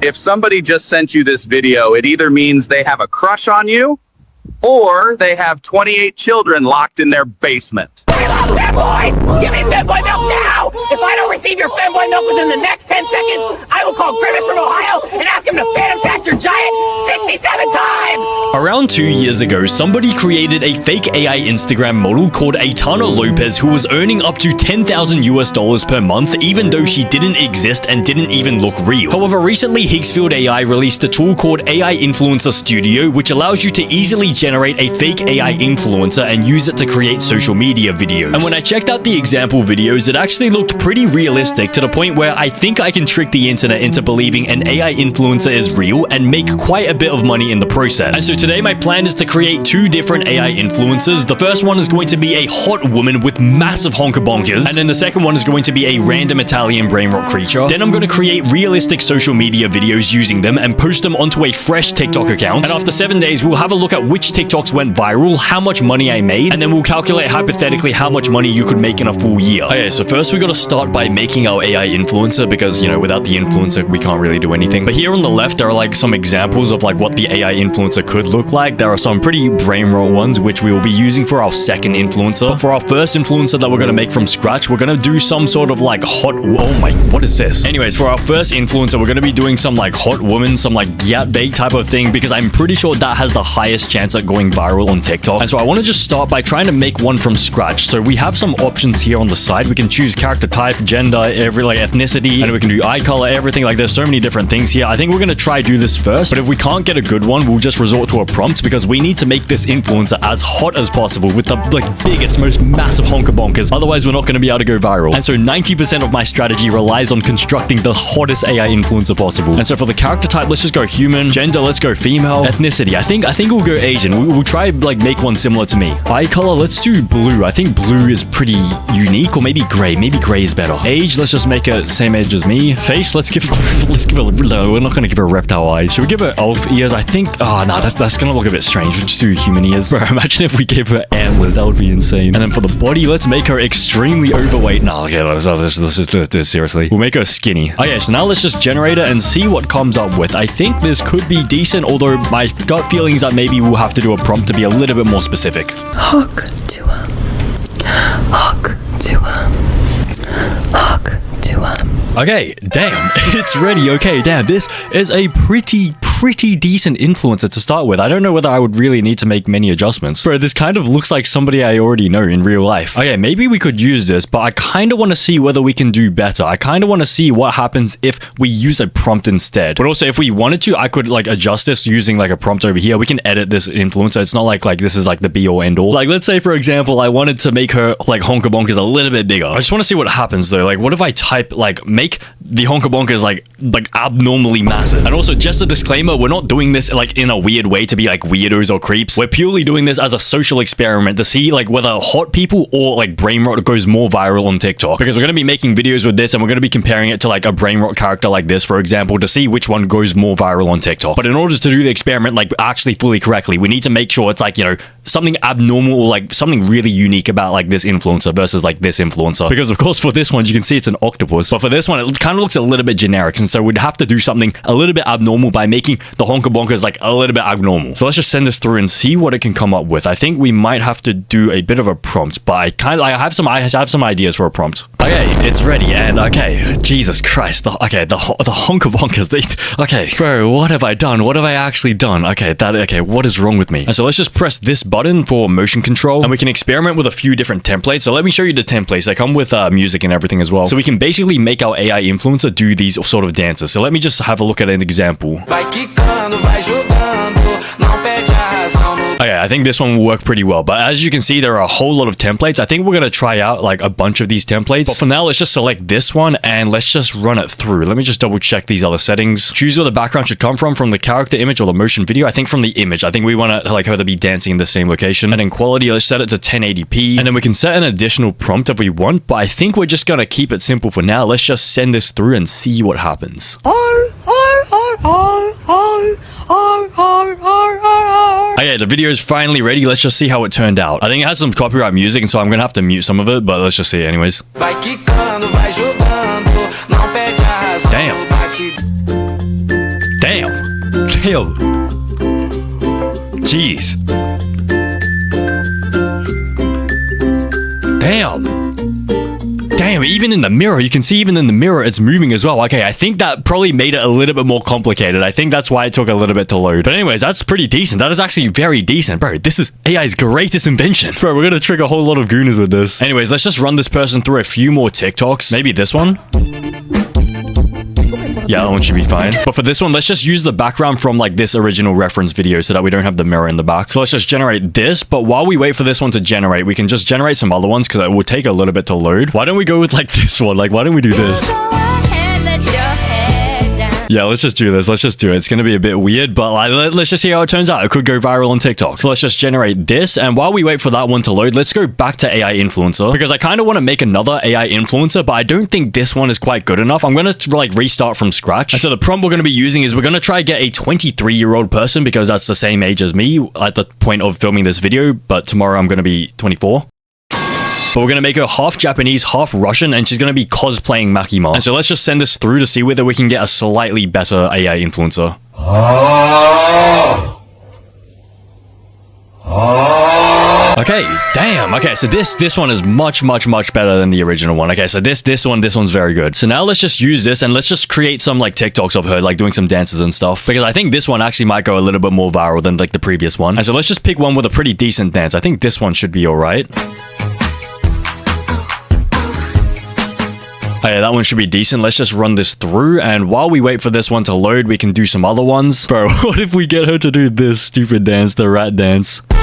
If somebody just sent you this video, it either means they have a crush on you or they have 28 children locked in their basement. I love femboys! Give me femboy milk now! If I don't receive your femboy milk within the next 10 seconds, I will call Grimace from Ohio and ask him to phantom tax your giant 67 times! Around 2 years ago, somebody created a fake AI Instagram model called Aitana Lopez who was earning up to $10,000 per month even though she didn't exist and didn't even look real. However, recently Higgsfield AI released a tool called AI Influencer Studio which allows you to easily generate a fake AI influencer and use it to create social media videos. And when I checked out the example videos, it actually looked pretty realistic to the point where I think I can trick the internet into believing an AI influencer is real and make quite a bit of money in the process. And so today my plan is to create 2 different AI influencers. The first one is going to be a hot woman with massive honkabonkers, and then the second one is going to be a random Italian brain rot creature. Then I'm going to create realistic social media videos using them and post them onto a fresh TikTok account. And after 7 days, we'll have a look at which TikToks went viral, how much money I made, and then we'll calculate hypothetically how much money you could make in a full year. Okay, so first we gotta start by making our AI influencer because, you know, without the influencer, we can't really do anything. But here on the left, there are like some examples of like what the AI influencer could look like. There are some pretty brain rot ones, which we will be using for our second influencer. But for our first influencer that we're gonna make from scratch, we're gonna do some sort of like hot, oh my, what is this? Anyways, for our first influencer, we're gonna be doing some like hot woman, some like gyat bait type of thing because I'm pretty sure that has the highest chance at going viral on TikTok. And so I want to just start by trying to make one from scratch. So we have some options here on the side. We can choose character type, gender, every like ethnicity, and we can do eye color, everything. Like there's so many different things here. I think we're going to try do this first, but if we can't get a good one, we'll just resort to a prompt because we need to make this influencer as hot as possible with the like biggest, most massive honker bonkers. Otherwise, we're not going to be able to go viral. And so 90% of my strategy relies on constructing the hottest AI influencer possible. And so for the character type, let's just go human. Gender, let's go female. Ethnicity, I think we'll go Asian. We'll try like make one similar to me. Eye color, let's do blue. I think blue is pretty unique, or maybe gray. Maybe gray is better. Age, let's just make it same age as me. Face, let's give it, no, we're not gonna give her reptile eyes. Should we give her elf ears? I think, oh no, that's gonna look a bit strange. We'll just do human ears. Bro, imagine if we gave her antlers, that would be insane. And then for the body, let's make her extremely overweight. No, okay, let's just do it seriously. We'll make her skinny. Okay, so now let's just generate it and see what comes up with. I think this could be decent, although my gut feeling is that maybe we'll have to do a prompt to be a little bit more specific. Hawk to Okay, damn, it's ready. Okay, damn, this is a pretty decent influencer to start with. I don't know whether I would really need to make many adjustments. Bro, this kind of looks like somebody I already know in real life. Okay, maybe we could use this, but I kind of want to see whether we can do better. I kind of want to see what happens if we use a prompt instead. But also, if we wanted to, I could like adjust this using like a prompt over here. We can edit this influencer. It's not like this is like the be all end all. Like, let's say, for example, I wanted to make her like honker bonkers a little bit bigger. I just want to see what happens though. Like, what if I type like make the honker bonkers like abnormally massive? And also, just a disclaimer, we're not doing this like in a weird way to be like weirdos or creeps. We're purely doing this as a social experiment to see like whether hot people or like brain rot goes more viral on TikTok, because we're going to be making videos with this and we're going to be comparing it to like a brain rot character like this, for example, to see which one goes more viral on TikTok. But in order to do the experiment like actually fully correctly, we need to make sure it's like, you know, something abnormal or like something really unique about like this influencer versus like this influencer. Because of course for this one you can see it's an octopus, but for this one it kind of looks a little bit generic, and so we'd have to do something a little bit abnormal by making the honker bonkers like a little bit abnormal. So let's just send this through and see what it can come up with. I think we might have to do a bit of a prompt, but I have some ideas for a prompt. Okay, it's ready, and okay, Jesus Christ, the honker bonkers. Okay, bro, what have I done? What have I actually done? Okay, what is wrong with me? And so let's just press this button for motion control, and we can experiment with a few different templates. So let me show you the templates. They come with music and everything as well. So we can basically make our AI influencer do these sort of dances. So let me just have a look at an example. Okay, I think this one will work pretty well, but as you can see, there are a whole lot of templates. I think we're going to try out like a bunch of these templates, but for now, let's just select this one and let's just run it through. Let me just double check these other settings. Choose where the background should come from the character image or the motion video. I think from the image. I think we want to like her to be dancing in the same location. And then quality, let's set it to 1080p, and then we can set an additional prompt if we want, but I think we're just going to keep it simple for now. Let's just send this through and see what happens. Okay, the video is finally ready. Let's just see how it turned out. I think it has some copyright music, and so I'm gonna have to mute some of it, but let's just see it anyways. Damn. Damn. Jeez. Damn. Damn, even in the mirror, you can see even in the mirror, it's moving as well. Okay, I think that probably made it a little bit more complicated. I think that's why it took a little bit to load. But anyways, that's pretty decent. That is actually very decent. Bro, this is AI's greatest invention. Bro, we're gonna trick a whole lot of gooners with this. Anyways, let's just run this person through a few more TikToks. Maybe this one. Yeah, that one should be fine. But for this one, let's just use the background from like this original reference video so that we don't have the mirror in the back. So let's just generate this. But while we wait for this one to generate, we can just generate some other ones because it will take a little bit to load. Why don't we go with like this one? Like, why don't we do this? Yeah, let's just do this. Let's just do it. It's going to be a bit weird, but like, let's just see how it turns out. It could go viral on TikTok. So let's just generate this. And while we wait for that one to load, let's go back to AI influencer because I kind of want to make another AI influencer, but I don't think this one is quite good enough. I'm going to like restart from scratch. And so the prompt we're going to be using is we're going to try get a 23-year-old person because that's the same age as me at the point of filming this video, but tomorrow I'm going to be 24. But we're going to make her half Japanese, half Russian, and she's going to be cosplaying Makima. And so let's just send this through to see whether we can get a slightly better AI influencer. Okay, damn. Okay, so this one is much better than the original one. Okay, so this one's very good. So now let's just use this and let's just create some like TikToks of her like doing some dances and stuff because I think this one actually might go a little bit more viral than like the previous one. And so let's just pick one with a pretty decent dance. I think this one should be all right. Oh yeah, that one should be decent. Let's just run this through. And while we wait for this one to load, we can do some other ones. Bro, what if we get her to do this stupid dance, the rat dance? Oh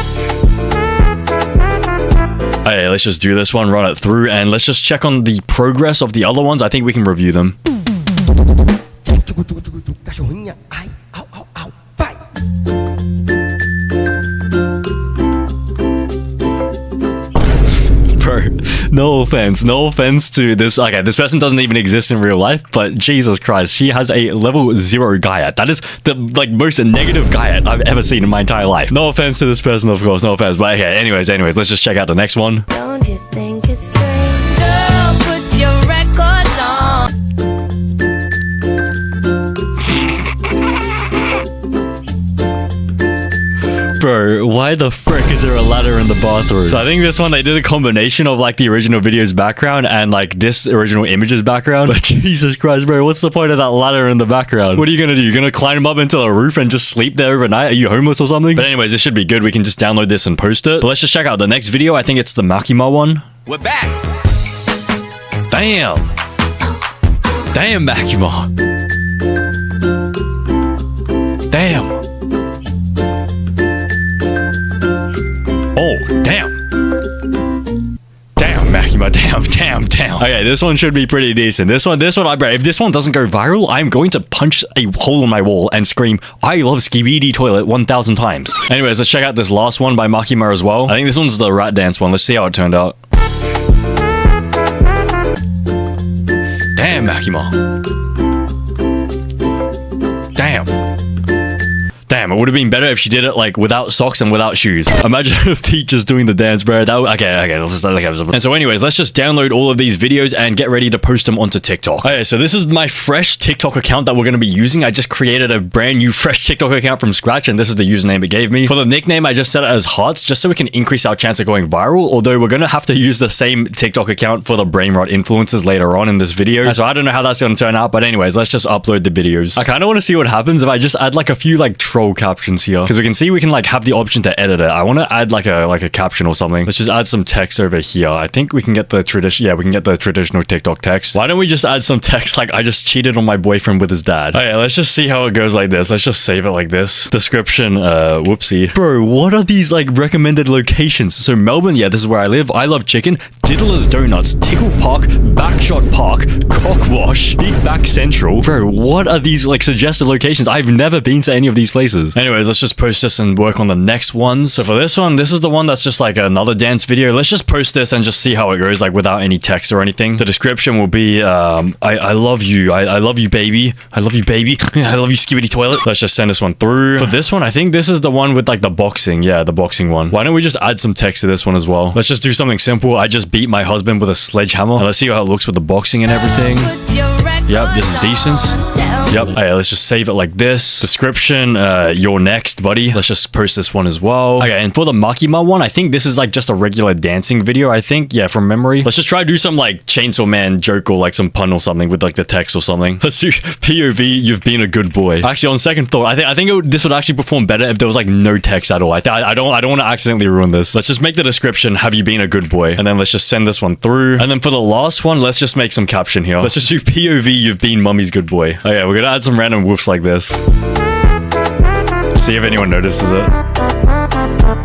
yeah, let's just do this one, run it through, and let's just check on the progress of the other ones. I think we can review them. Bro, no offense to this. Okay, this person doesn't even exist in real life, but Jesus Christ, she has a level 0 Gaiat. That is the like most negative Gaiat I've ever seen in my entire life. No offense to this person, of course, no offense. But okay, anyways, let's just check out the next one. Don't you think it's strange? Girl, put your records on. Bro, why the frick is there a ladder in the bathroom? So I think this one, they did a combination of like the original video's background and like this original image's background. But Jesus Christ, bro, what's the point of that ladder in the background? What are you gonna do? You're gonna climb up into the roof and just sleep there overnight? Are you homeless or something? But anyways, this should be good. We can just download this and post it. But let's just check out the next video. I think it's the Makima one. We're back. Damn. Damn, Makima. Damn. Oh, damn. Damn, Makima, damn. Okay, this one should be pretty decent. This one, if this one doesn't go viral, I'm going to punch a hole in my wall and scream, I love Skibidi Toilet 1,000 times. Anyways, let's check out this last one by Makima as well. I think this one's the rat dance one. Let's see how it turned out. Damn, Makima. Damn, it would have been better if she did it like without socks and without shoes. Imagine her feet just doing the dance, bro. Okay. Let's just, and so anyways, let's just download all of these videos and get ready to post them onto TikTok. Okay, so this is my fresh TikTok account that we're going to be using. I just created a brand new fresh TikTok account from scratch, and this is the username it gave me. For the nickname, I just set it as Hearts, just so we can increase our chance of going viral, although we're going to have to use the same TikTok account for the brainrot influencers later on in this video. And so I don't know how that's going to turn out, but anyways, let's just upload the videos. I kind of want to see what happens if I just add like a few like troll captions here, because we can see we can like have the option to edit it. I want to add like a caption or something. Let's just add some text over here. I think we can get the tradition. Yeah, we can get the traditional TikTok text. Why don't we just add some text like I just cheated on my boyfriend with his dad? Okay, let's just see how it goes like this. Let's just save it like this. Description, whoopsie. Bro, what are these like recommended locations? So Melbourne, yeah, this is where I live. I love chicken. Diddler's Donuts, Tickle Park, Backshot Park, Cockwash, Big Back Central. Bro, what are these like suggested locations? I've never been to any of these places. Anyways, let's just post this and work on the next ones. So for this one, this is the one that's just like another dance video. Let's just post this and just see how it goes, like without any text or anything. The description will be, I love you. I love you, baby. I love you, baby. I love you, Skibidi Toilet. Let's just send this one through. For this one, I think this is the one with like the boxing. Yeah, the boxing one. Why don't we just add some text to this one as well? Let's just do something simple. I just beat my husband with a sledgehammer. And let's see how it looks with the boxing and everything. Yep, this is decent. Yep. Okay, let's just save it like this. Description, you're next, buddy. Let's just post this one as well. Okay, and for the Makima one, I think this is like just a regular dancing video, I think. Yeah, from memory. Let's just try to do some like Chainsaw Man joke or like some pun or something with like the text or something. Let's do POV, you've been a good boy. Actually, on second thought, I think this would actually perform better if there was like no text at all. I don't want to accidentally ruin this. Let's just make the description, have you been a good boy? And then let's just send this one through. And then for the last one, let's just make some caption here. Let's just do POV, you've been mummy's good boy. Okay, we're gonna add some random woofs like this. See if anyone notices it.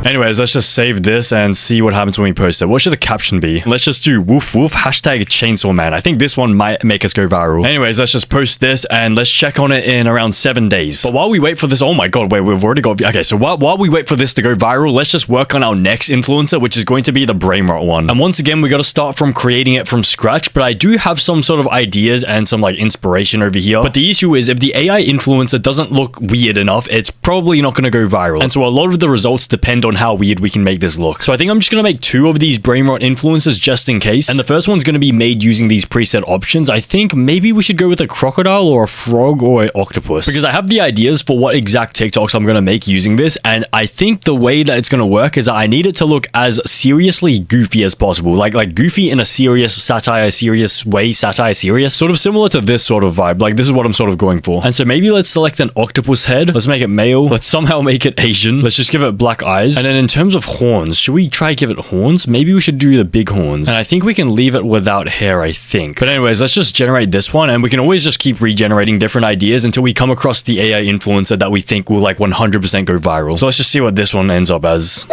Anyways, let's just save this and see what happens when we post it. What should the caption be? Let's just do woof woof hashtag Chainsaw Man. I think this one might make us go viral. Anyways, let's just post this and let's check on it in around 7 days. But while we wait for this, oh my god, wait, we've already got, okay, so while we wait for this to go viral, let's just work on our next influencer, which is going to be the brainrot one. And once again, we got to start from creating it from scratch, but I do have some sort of ideas and some like inspiration over here. But the issue is if the AI influencer doesn't look weird enough, it's probably not going to go viral. And so a lot of the results depend on how weird we can make this look. So I think I'm just going to make 2 of these brainrot influencers just in case. And the first one's going to be made using these preset options. I think maybe we should go with a crocodile or a frog or an octopus, because I have the ideas for what exact TikToks I'm going to make using this. And I think the way that it's going to work is that I need it to look as seriously goofy as possible. Like goofy in a serious satire, serious way, satire serious, sort of similar to this sort of vibe. Like this is what I'm sort of going for. And so maybe let's select an octopus head. Let's make it male. Let's somehow make it Asian. Let's just give it black eyes. And then in terms of horns, should we try give it horns? Maybe we should do the big horns. And I think we can leave it without hair, I think. But anyways, let's just generate this one, and we can always just keep regenerating different ideas until we come across the AI influencer that we think will like 100% go viral. So let's just see what this one ends up as.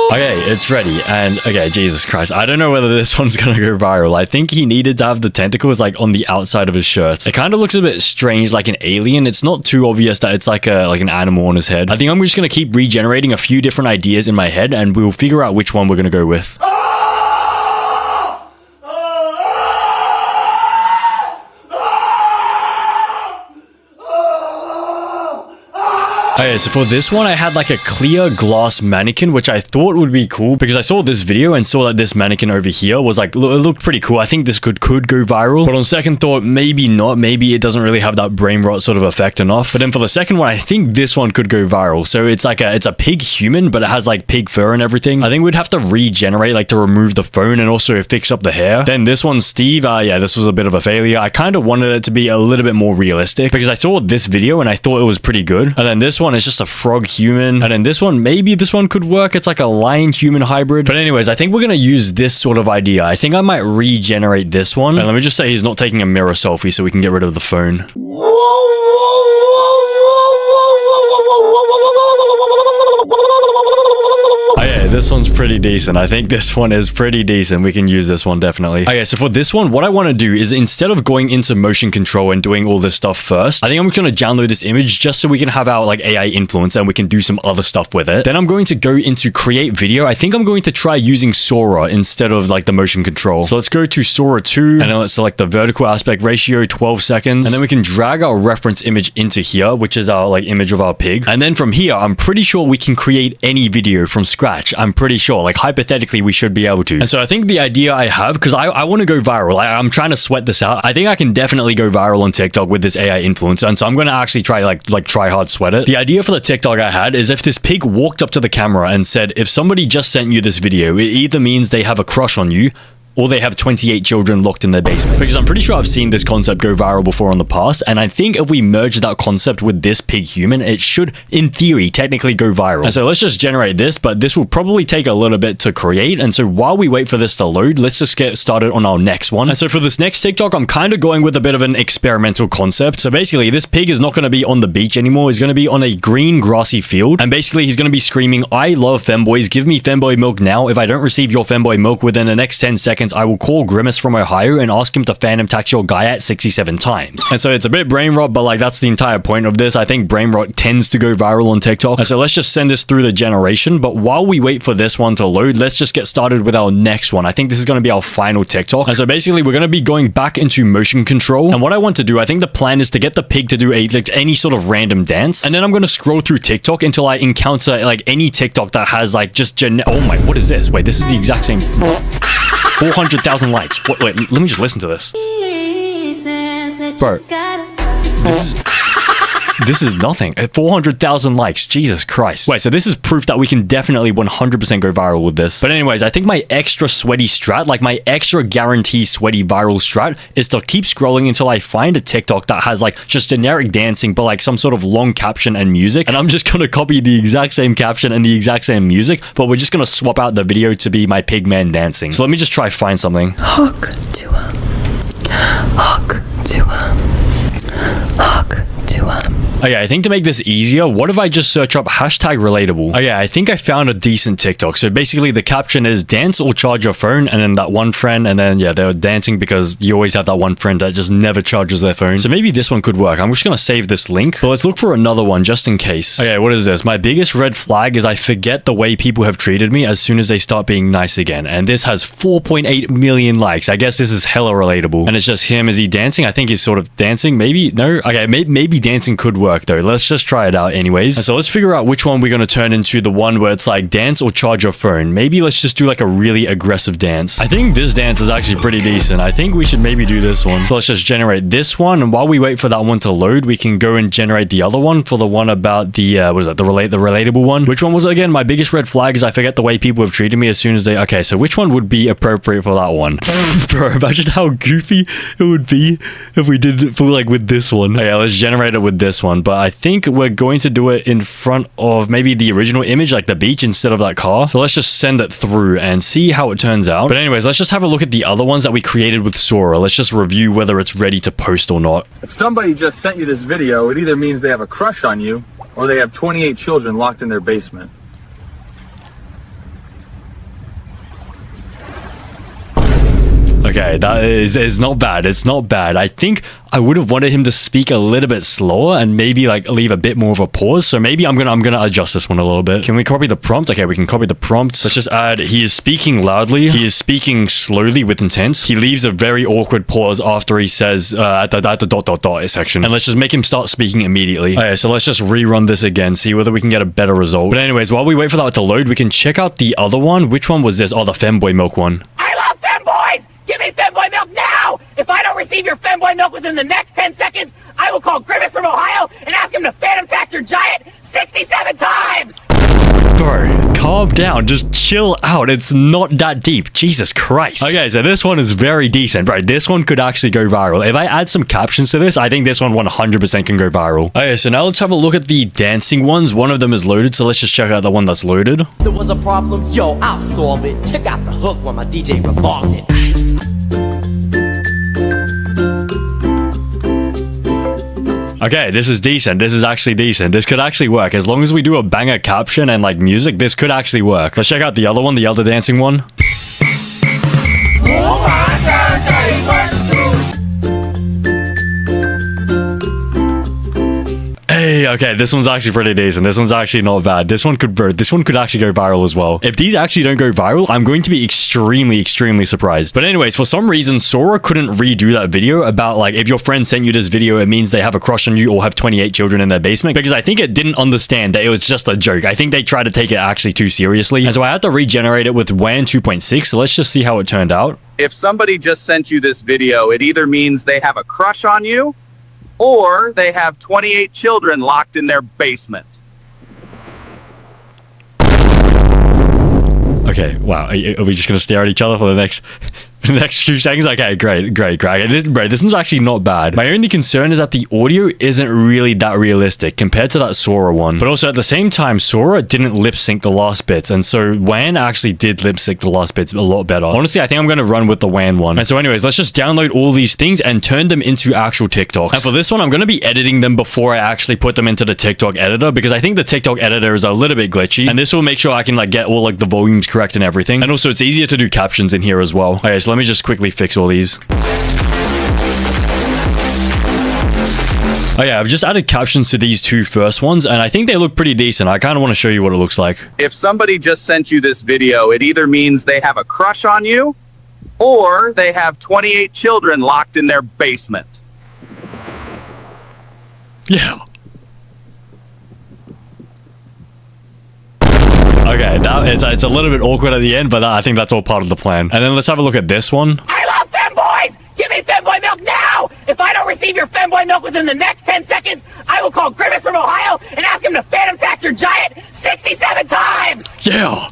Okay, it's ready. And okay, Jesus Christ, I don't know whether this one's gonna go viral. I think he needed to have the tentacles like on the outside of his shirt. It kind of looks a bit strange, like an alien. It's not too obvious that it's like an animal on his head. I think I'm just gonna keep regenerating a few different ideas in my head, and we'll figure out which one we're gonna go with. Okay, so for this one, I had like a clear glass mannequin, which I thought would be cool because I saw this video and saw that this mannequin over here was like, it looked pretty cool. I think this could go viral, but on second thought, maybe not. Maybe it doesn't really have that brain rot sort of effect enough. But then for the second one, I think this one could go viral. So it's like it's a pig human, but it has like pig fur and everything. I think we'd have to regenerate, like to remove the phone and also fix up the hair. Then this one, Steve, yeah, this was a bit of a failure. I kind of wanted it to be a little bit more realistic because I saw this video and I thought it was pretty good. And then this one is just a frog human. And then this one, maybe this one could work. It's like a lion human hybrid. But anyways, I think we're going to use this sort of idea. I think I might regenerate this one. And let me just say he's not taking a mirror selfie so we can get rid of the phone. Oh yeah, this one's pretty decent. I think this one is pretty decent. We can use this one definitely. Okay, so for this one, what I want to do is instead of going into motion control and doing all this stuff first, I think I'm going to download this image just so we can have our like AI influencer and we can do some other stuff with it. Then I'm going to go into create video. I think I'm going to try using Sora instead of like the motion control. So let's go to Sora 2 and then let's select the vertical aspect ratio, 12 seconds. And then we can drag our reference image into here, which is our like image of our pig. And then from here, I'm pretty sure we can create any video from scratch. I'm pretty sure, like hypothetically, we should be able to. And so I think the idea I have, because I want to go viral, I'm trying to sweat this out. I think I can definitely go viral on TikTok with this AI influencer. And so I'm going to actually try like try hard sweat it. The idea for the TikTok I had is if this pig walked up to the camera and said, if somebody just sent you this video, it either means they have a crush on you or they have 28 children locked in their basement. Because I'm pretty sure I've seen this concept go viral before in the past, and I think if we merge that concept with this pig human, it should, in theory, technically go viral. And so let's just generate this, but this will probably take a little bit to create, and so while we wait for this to load, let's just get started on our next one. And so for this next TikTok, I'm kind of going with a bit of an experimental concept. So basically, this pig is not going to be on the beach anymore. He's going to be on a green, grassy field, and basically, he's going to be screaming, "I love femboys, give me femboy milk now. If I don't receive your femboy milk within the next 10 seconds, I will call Grimace from Ohio and ask him to phantom tax your guy at 67 times. And so it's a bit brain rot, but like that's the entire point of this. I think brain rot tends to go viral on TikTok. And so let's just send this through the generation. But while we wait for this one to load, let's just get started with our next one. I think this is going to be our final TikTok. And so basically we're going to be going back into motion control. And what I want to do, I think the plan is to get the pig to do any sort of random dance. And then I'm going to scroll through TikTok until I encounter like any TikTok that has like just oh my, what is this? Wait, this is the exact same. 400,000 likes. Wait, let me just listen to this. Bro, this is nothing. 400,000 likes. Jesus Christ. Wait, so this is proof that we can definitely 100% go viral with this. But anyways, I think my extra sweaty strat, like my extra guarantee sweaty viral strat, is to keep scrolling until I find a TikTok that has like just generic dancing, but like some sort of long caption and music. And I'm just going to copy the exact same caption and the exact same music, but we're just going to swap out the video to be my pig man dancing. So let me just try find something. Hook to him. Hook to him. Hook to him. Okay, I think to make this easier, what if I just search up hashtag relatable? Okay, I think I found a decent TikTok. So basically the caption is dance or charge your phone, and then that one friend, and then yeah, they're dancing because you always have that one friend that just never charges their phone. So maybe this one could work. I'm just gonna save this link, but let's look for another one just in case. Okay, what is this? My biggest red flag is I forget the way people have treated me as soon as they start being nice again. And this has 4.8 million likes. I guess this is hella relatable. And it's just him. Is he dancing? I think he's sort of dancing. Maybe, no? Okay, maybe dancing could work though. Let's just try it out anyways. And so let's figure out which one we're going to turn into the one where it's like dance or charge your phone. Maybe let's just do like a really aggressive dance. I think this dance is actually pretty decent. I think we should maybe do this one. So let's just generate this one. And while we wait for that one to load, we can go and generate the other one for the one about the, what is that? The relatable one. Which one was it again? My biggest red flag is I forget the way people have treated me as soon as they, okay, so which one would be appropriate for that one? Bro, imagine how goofy it would be if we did it for like with this one. Okay, let's generate it with this one. But I think we're going to do it in front of maybe the original image, like the beach, instead of that car. So let's just send it through and see how it turns out. But anyways, let's just have a look at the other ones that we created with Sora. Let's just review whether it's ready to post or not. If somebody just sent you this video, it either means they have a crush on you or they have 28 children locked in their basement. Okay, that is not bad. It's not bad. I think I would have wanted him to speak a little bit slower and maybe like leave a bit more of a pause. So maybe I'm gonna adjust this one a little bit. Can we copy the prompt? Okay, we can copy the prompt. Let's just add, he is speaking loudly. He is speaking slowly with intent. He leaves a very awkward pause after he says at the ... section. And let's just make him start speaking immediately. Okay, so let's just rerun this again, see whether we can get a better result. But anyways, while we wait for that to load, we can check out the other one. Which one was this? Oh, the femboy milk one. I love femboys! Give me femboy milk now! If I don't receive your femboy milk within the next 10 seconds, I will call Grimace from Ohio and ask him to phantom tax your giant 67 times! Bro, calm down. Just chill out. It's not that deep. Jesus Christ. Okay, so this one is very decent. Bro, this one could actually go viral. If I add some captions to this, I think this one 100% can go viral. Okay, so now let's have a look at the dancing ones. One of them is loaded, so let's just check out the one that's loaded. There was a problem, yo, I'll solve it. Check out the hook while my DJ revolves it. Okay, this is decent. This is actually decent. This could actually work. As long as we do a banger caption and like music, this could actually work. Let's check out the other one, the other dancing one. Oh my God, Daddy, what to do? Hey, okay, this one's actually pretty decent. This one's actually not bad. This one could actually go viral as well. If these actually don't go viral, I'm going to be extremely, extremely surprised. But anyways, for some reason, Sora couldn't redo that video about like, if your friend sent you this video, it means they have a crush on you or have 28 children in their basement, because I think it didn't understand that it was just a joke. I think they tried to take it actually too seriously. And so I had to regenerate it with WAN 2.6. So let's just see how it turned out. If somebody just sent you this video, it either means they have a crush on you or they have 28 children locked in their basement. Okay, wow. Are we just going to stare at each other for the next few seconds? Okay, great. This one's actually not bad. My only concern is that the audio isn't really that realistic compared to that Sora one. But also at the same time, Sora didn't lip sync the last bits. And so WAN actually did lip sync the last bits a lot better. Honestly, I think I'm going to run with the WAN one. And so anyways, let's just download all these things and turn them into actual TikToks. And for this one, I'm going to be editing them before I actually put them into the TikTok editor, because I think the TikTok editor is a little bit glitchy. And this will make sure I can like get all like the volumes correct and everything. And also it's easier to do captions in here as well. Okay, so let me just quickly fix all these. Oh yeah, I've just added captions to these two first ones, and I think they look pretty decent. I kind of want to show you what it looks like. If somebody just sent you this video, it either means they have a crush on you or they have 28 children locked in their basement. Yeah. Okay, it's a little bit awkward at the end, but I think that's all part of the plan. And then let's have a look at this one. I love femboys! Give me femboy milk now! If I don't receive your femboy milk within the next 10 seconds, I will call Grimace from Ohio and ask him to phantom tax your giant 67 times! Yeah!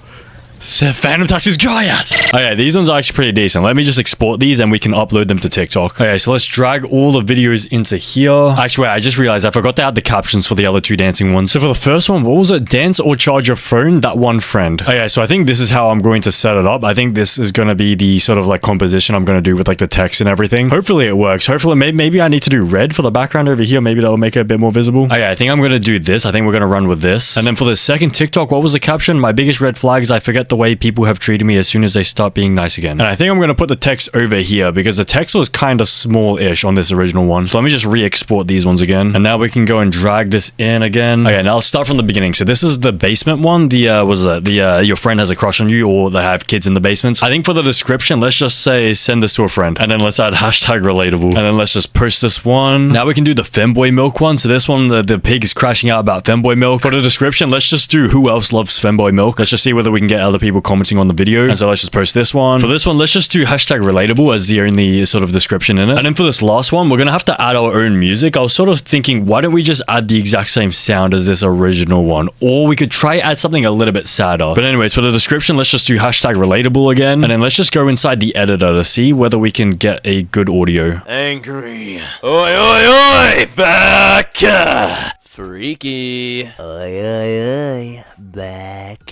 Phantom Tax is giant! Okay, these ones are actually pretty decent. Let me just export these and we can upload them to TikTok. Okay, so let's drag all the videos into here. Actually, wait, I just realized I forgot to add the captions for the other two dancing ones. So for the first one, what was it? Dance or charge your phone, that one friend. Okay, so I think this is how I'm going to set it up. I think this is going to be the sort of like composition I'm going to do with like the text and everything. Hopefully it works. Hopefully, maybe I need to do red for the background over here. Maybe that'll make it a bit more visible. Okay, I think I'm going to do this. I think we're going to run with this. And then for the second TikTok, what was the caption? My biggest red flag is I forget the way people have treated me as soon as they start being nice again. And I think I'm going to put the text over here because the text was kind of small-ish on this original one. So let me just re-export these ones again. And now we can go and drag this in again. Okay, now I'll start from the beginning. So this is the basement one. Your friend has a crush on you or they have kids in the basements. I think for the description, let's just say send this to a friend. And then let's add hashtag relatable. And then let's just post this one. Now we can do the femboy milk one. So this one, the pig is crashing out about femboy milk. For the description, let's just do who else loves femboy milk. Let's just see whether we can get other people commenting on the video. And so let's just post this one. For this one, let's just do hashtag relatable as the only sort of description in it. And then for this last one, we're going to have to add our own music. I was sort of thinking, why don't we just add the exact same sound as this original one? Or we could try add something a little bit sadder. But anyways, for the description, let's just do hashtag relatable again. And then let's just go inside the editor to see whether we can get a good audio. Angry. Oi, oi, oi! Back! Freaky. Oi, oi, oi! Back.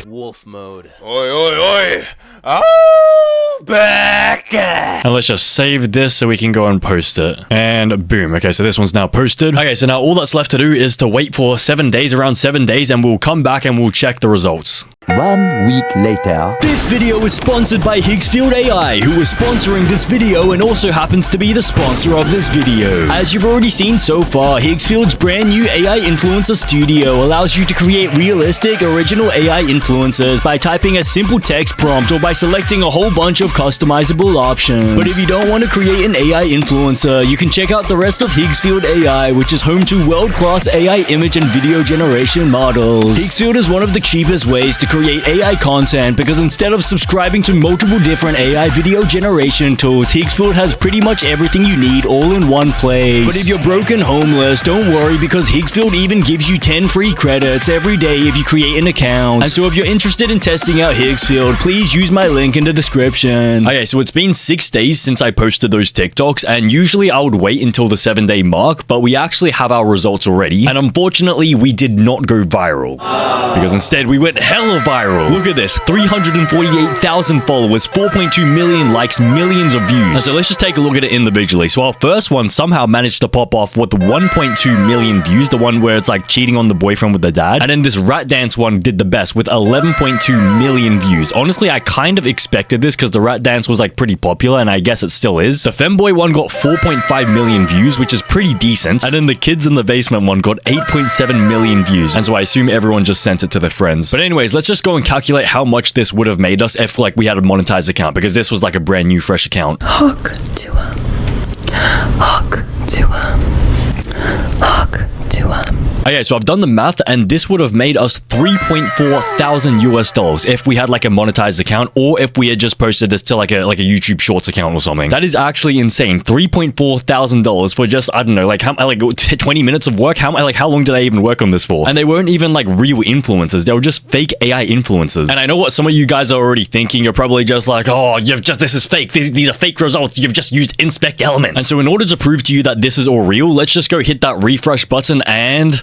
Wolf mode. Oi, oi, oi! Oh, back! And let's just save this so we can go and post it. And boom. Okay, so this one's now posted. Okay, so now all that's left to do is to wait for 7 days, around 7 days, and we'll come back and we'll check the results. 1 week later. This video is sponsored by Higgsfield AI, who is sponsoring this video and also happens to be the sponsor of this video. As you've already seen so far, Higgsfield's brand new AI Influencer Studio allows you to create realistic, original AI influencers by typing a simple text prompt or by selecting a whole bunch of customizable options. But if you don't want to create an AI influencer, you can check out the rest of Higgsfield AI, which is home to world-class AI image and video generation models. Higgsfield is one of the cheapest ways to create AI content because instead of subscribing to multiple different AI video generation tools, Higgsfield has pretty much everything you need all in one place. But if you're broke and homeless, don't worry because Higgsfield even gives you 10 free credits every day if you create an account. And so if you're interested in testing out Higgsfield, please use my link in the description. Okay, so it's been 6 days since I posted those TikToks, and usually I would wait until the 7-day mark, but we actually have our results already, and unfortunately we did not go viral because instead we went hella viral. Look at this, 348,000 followers, 4.2 million likes, millions of views. And so let's just take a look at it individually. So our first one somehow managed to pop off with 1.2 million views, the one where it's like cheating on the boyfriend with the dad. And then this rat dance one did the best with 11.2 million views. Honestly, I kind of expected this because the rat dance was like pretty popular, and I guess it still is. The femboy one got 4.5 million views, which is pretty decent. And then the kids in the basement one got 8.7 million views. And so I assume everyone just sent it to their friends. But anyways, let's just go and calculate how much this would have made us if like we had a monetized account, because this was like a brand new fresh account. Hawk to Okay, so I've done the math, and this would have made us $3,400 if we had like a monetized account, or if we had just posted this to like a YouTube Shorts account or something. That is actually insane. $3,400 for just, I don't know, like 20 minutes of work. How long did I even work on this for? And they weren't even like real influencers. They were just fake AI influencers. And I know what some of you guys are already thinking. You're probably just like, oh, this is fake. These are fake results. You've just used inspect elements. And so in order to prove to you that this is all real, let's just go hit that refresh button and...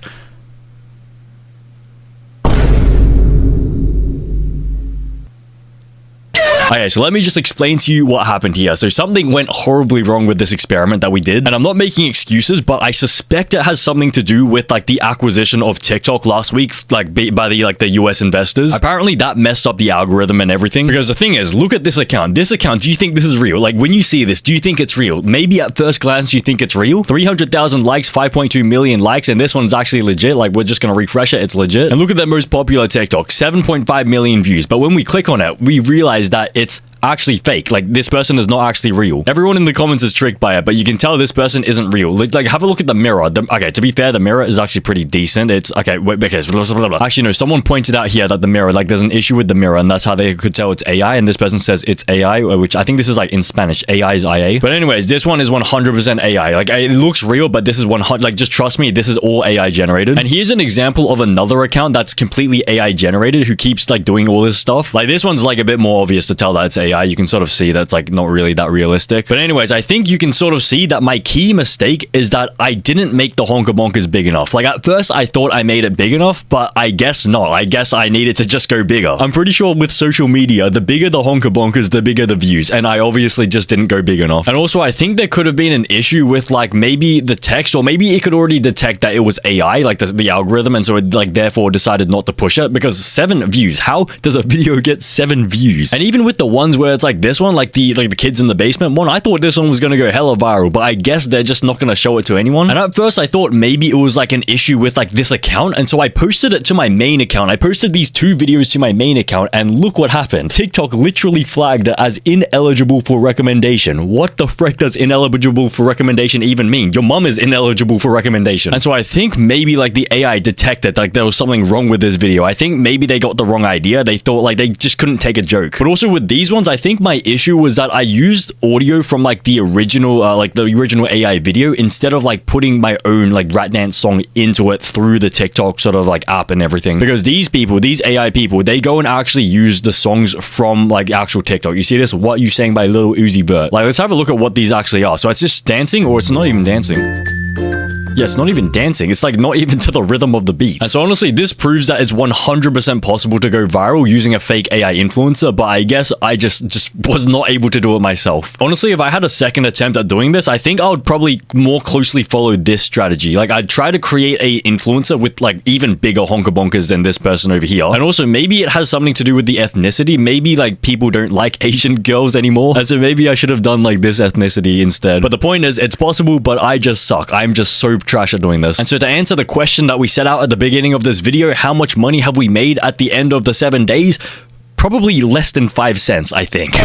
Okay, so let me just explain to you what happened here. So something went horribly wrong with this experiment that we did, and I'm not making excuses, but I suspect it has something to do with like the acquisition of TikTok last week, like by the US investors. Apparently that messed up the algorithm and everything, because the thing is, look at this account. This account, do you think this is real? Like when you see this, do you think it's real? Maybe at first glance you think it's real. 300,000 likes, 5.2 million likes, and this one's actually legit. Like we're just gonna refresh it, it's legit. And look at the most popular TikTok, 7.5 million views. But when we click on it, we realize that it's actually fake. Like, this person is not actually real. Everyone in the comments is tricked by it, but you can tell this person isn't real. Like, have a look at the mirror. Okay, to be fair, the mirror is actually pretty decent. It's okay. Wait, because actually, no. Someone pointed out here that the mirror, like, there's an issue with the mirror, and that's how they could tell it's AI. And this person says it's AI, which I think this is like in Spanish. AI is IA. But anyways, this one is 100% AI. Like, it looks real, but this is 100. Like, just trust me, this is all AI generated. And here's an example of another account that's completely AI generated who keeps like doing all this stuff. Like, this one's like a bit more obvious to tell that it's AI. You can sort of see that's like not really that realistic. But anyways, I think you can sort of see that my key mistake is that I didn't make the honker bonkers big enough. Like, at first I thought I made it big enough, but I guess not. I guess I needed to just go bigger. I'm pretty sure with social media, the bigger the honker bonkers, the bigger the views. And I obviously just didn't go big enough. And also, I think there could have been an issue with like maybe the text, or maybe it could already detect that it was AI, like the algorithm, and so it like therefore decided not to push it, because 7 views. How does a video get 7 views? And even with the ones where it's like this one, like the kids in the basement one, I thought this one was gonna go hella viral, but I guess they're just not gonna show it to anyone. And at first I thought maybe it was like an issue with like this account, and so I posted it to my main account. I posted these 2 videos to my main account, and look what happened. TikTok literally flagged it as ineligible for recommendation. What the frick does ineligible for recommendation even mean? Your mom is ineligible for recommendation. And so I think maybe like the AI detected like there was something wrong with this video. I think maybe they got the wrong idea. They thought like they just couldn't take a joke. But also with these ones, I think my issue was that I used audio from like the original AI video instead of like putting my own like rat dance song into it through the TikTok sort of like app and everything. Because these people, these AI people, they go and actually use the songs from like actual TikTok. You see this? What You Saying by Lil Uzi Vert. Like, let's have a look at what these actually are. So it's just dancing, or it's not even dancing. Yeah, it's not even dancing. It's like not even to the rhythm of the beat. And so honestly, this proves that it's 100% possible to go viral using a fake AI influencer, but I guess I just was not able to do it myself. Honestly, if I had a second attempt at doing this, I think I would probably more closely follow this strategy. Like, I'd try to create a influencer with like even bigger honker bonkers than this person over here. And also maybe it has something to do with the ethnicity. Maybe like people don't like Asian girls anymore. And so maybe I should have done like this ethnicity instead. But the point is, it's possible, but I just suck. I'm just so trash at doing this. And so to answer the question that we set out at the beginning of this video, how much money have we made at the end of the 7 days? Probably less than 5 cents, I think.